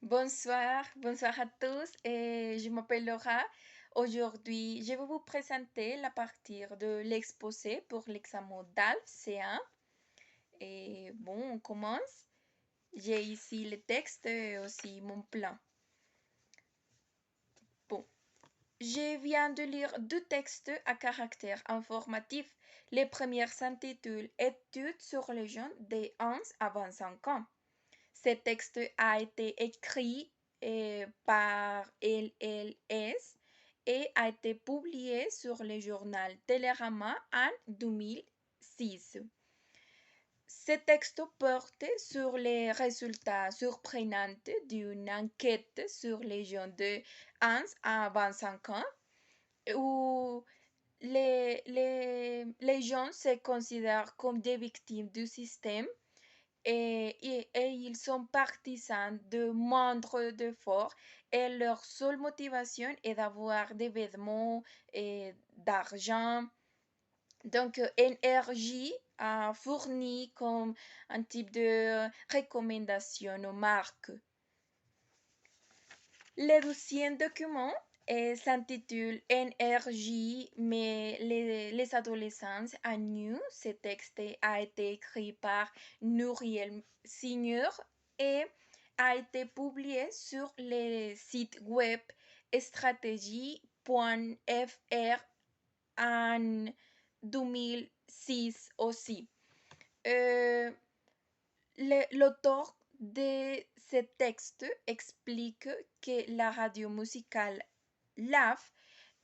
Bonsoir à tous. Je m'appelle Laura. Aujourd'hui, je vais vous présenter la partie de l'exposé pour l'examen DALF C1. Et bon, on commence. J'ai ici le texte et aussi mon plan. Bon, je viens de lire deux textes à caractère informatif. Le premier s'intitule Études sur les jeunes de 11 à 25 ans. Ce texte a été écrit par LLS et a été publié sur le journal Télérama en 2006. Ce texte porte sur les résultats surprenants d'une enquête sur les jeunes de 11 à 25 ans où les jeunes se considèrent comme des victimes du système et ils sont partisans de moindre d'efforts et leur seule motivation est d'avoir des vêtements et d'argent. Donc, NRJ a fourni comme un type de recommandation aux marques. Le deuxième document s'intitule NRJ, mais les adolescents à nu. Ce texte a été écrit par Nouriel Senior et a été publié sur le site web stratégie.fr en 2006 aussi. Euh, L'auteur de ce texte explique que la radio musicale LAF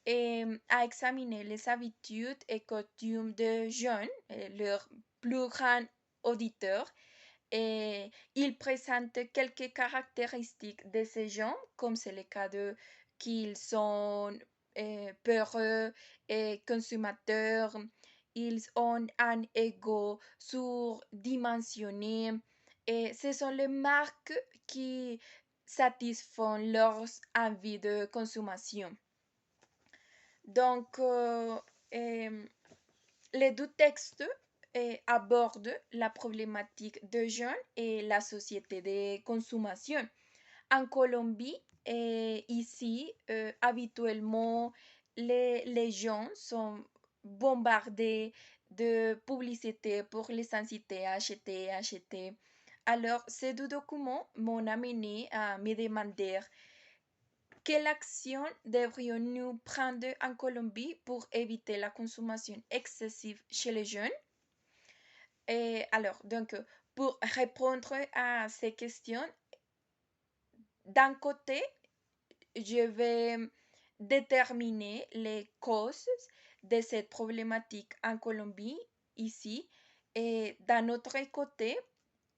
a examiné les habitudes et coutumes de jeunes, leurs plus grands auditeurs, et il présente quelques caractéristiques de ces gens, comme c'est le cas de qu'ils sont peureux et consommateurs, ils ont un ego surdimensionné, et ce sont les marques qui satisfont leurs envies de consommation. Donc, les deux textes abordent la problématique des jeunes et la société de consommation. En Colombie, ici, habituellement, les gens sont bombardés de publicité pour les inciter à acheter. Alors, ces deux documents m'ont amené à me demander quelle action devrions-nous prendre en Colombie pour éviter la consommation excessive chez les jeunes? Et alors, donc, pour répondre à ces questions, d'un côté, je vais déterminer les causes de cette problématique en Colombie, ici, et d'un autre côté,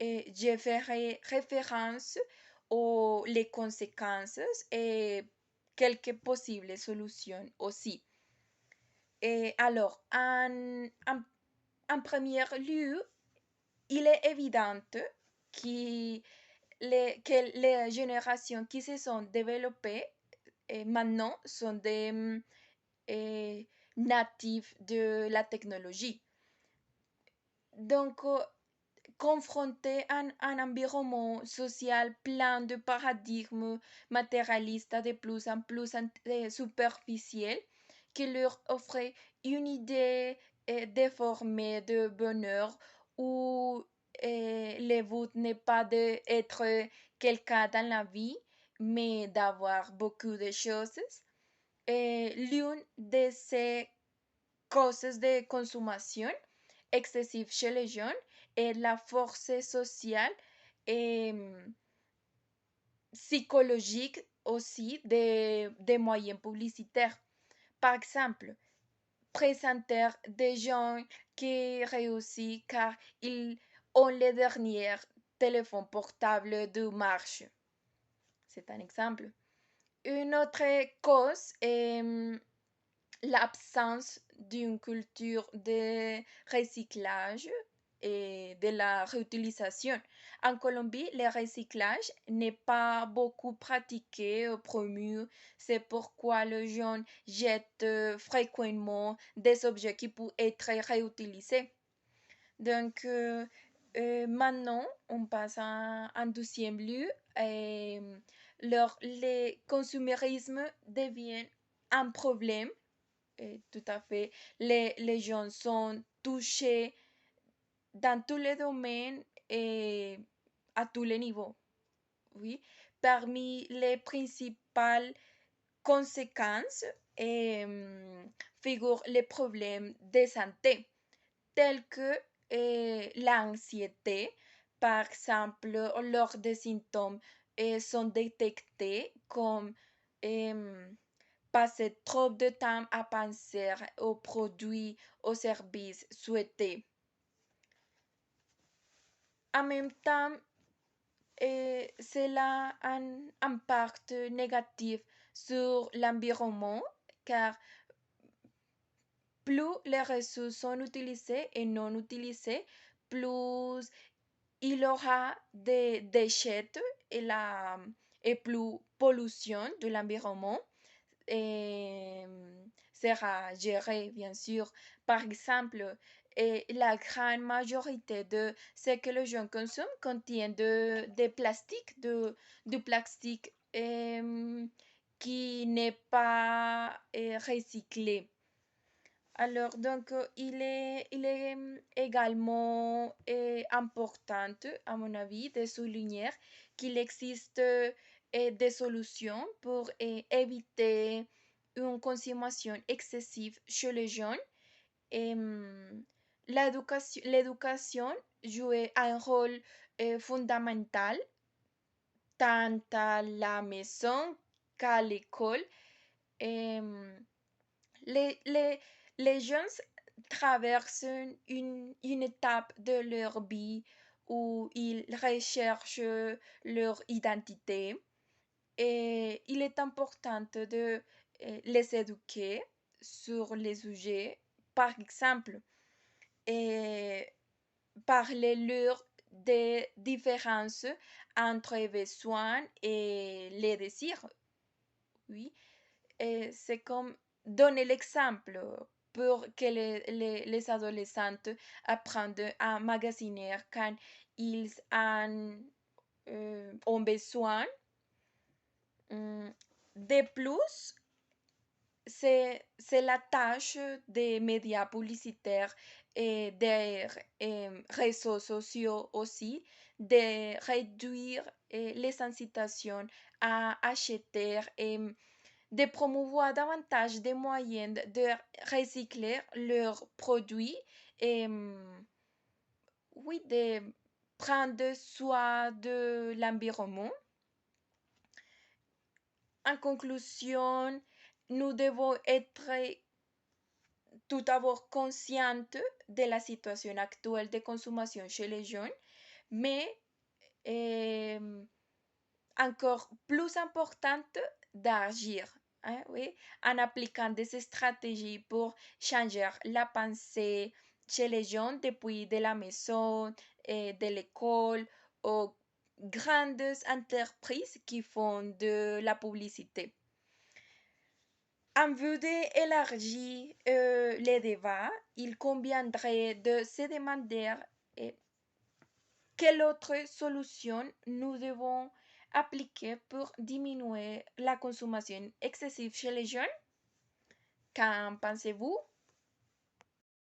je ferai référence aux les conséquences et quelques possibles solutions aussi. Et alors, en premier lieu, il est évident que les générations qui se sont développées maintenant sont des natifs de la technologie. Donc, confrontés à un environnement social plein de paradigmes matérialistes de plus en plus superficiels qui leur offraient une idée déformée de bonheur où le but n'est pas d'être quelqu'un dans la vie, mais d'avoir beaucoup de choses. L'une de ces causes de consommation excessive chez les jeunes est la force sociale et psychologique aussi des moyens publicitaires. Par exemple, présenter des gens qui réussissent car ils ont les derniers téléphones portables de marche. C'est un exemple. Une autre cause est l'absence d'une culture de recyclage et de la réutilisation. En Colombie, le recyclage n'est pas beaucoup pratiqué ou promu. C'est pourquoi les gens jettent fréquemment des objets qui peuvent être réutilisés. Donc, Maintenant, on passe à un deuxième lieu. Le consumérisme devient un problème. Tout à fait. Les gens sont touchés dans tous les domaines et à tous les niveaux. Oui. Parmi les principales conséquences figurent les problèmes de santé tels que l'anxiété. Par exemple, lors des symptômes sont détectés comme euh, passer trop de temps à penser aux produits, aux services souhaités. En même temps, cela a un impact négatif sur l'environnement car plus les ressources sont utilisées et non utilisées, plus il y aura des déchets et plus pollution de l'environnement et sera géré, bien sûr. Par exemple, la grande majorité de ce que les gens consomment contient de plastique, du plastique qui n'est pas recyclé. Alors, donc, il est également important, à mon avis, de souligner qu'il existe des solutions pour éviter une consommation excessive chez les jeunes. Et, l'éducation joue un rôle fondamental tant à la maison qu'à l'école. Et, les, les, les jeunes traversent une étape de leur vie où ils recherchent leur identité et il est important de les éduquer sur les sujets. Par exemple, et parler-leur des différences entre les besoins et les désirs. Oui, et c'est comme donner l'exemple pour que les adolescentes apprennent à magasiner quand ils ont besoin. De plus, c'est la tâche des médias publicitaires et des réseaux sociaux aussi de réduire les incitations à acheter et de promouvoir davantage des moyens de recycler leurs produits et oui, de prendre soin de l'environnement. En conclusion, nous devons être tout d'abord conscientes de la situation actuelle de consommation chez les jeunes, mais euh, encore plus importante d'agir, hein, oui, en appliquant des stratégies pour changer la pensée chez les jeunes depuis de la maison, et de l'école aux grandes entreprises qui font de la publicité. En vue d'élargir les débats, il conviendrait de se demander euh, quelle autre solution nous devons appliquer pour diminuer la consommation excessive chez les jeunes. Qu'en pensez-vous?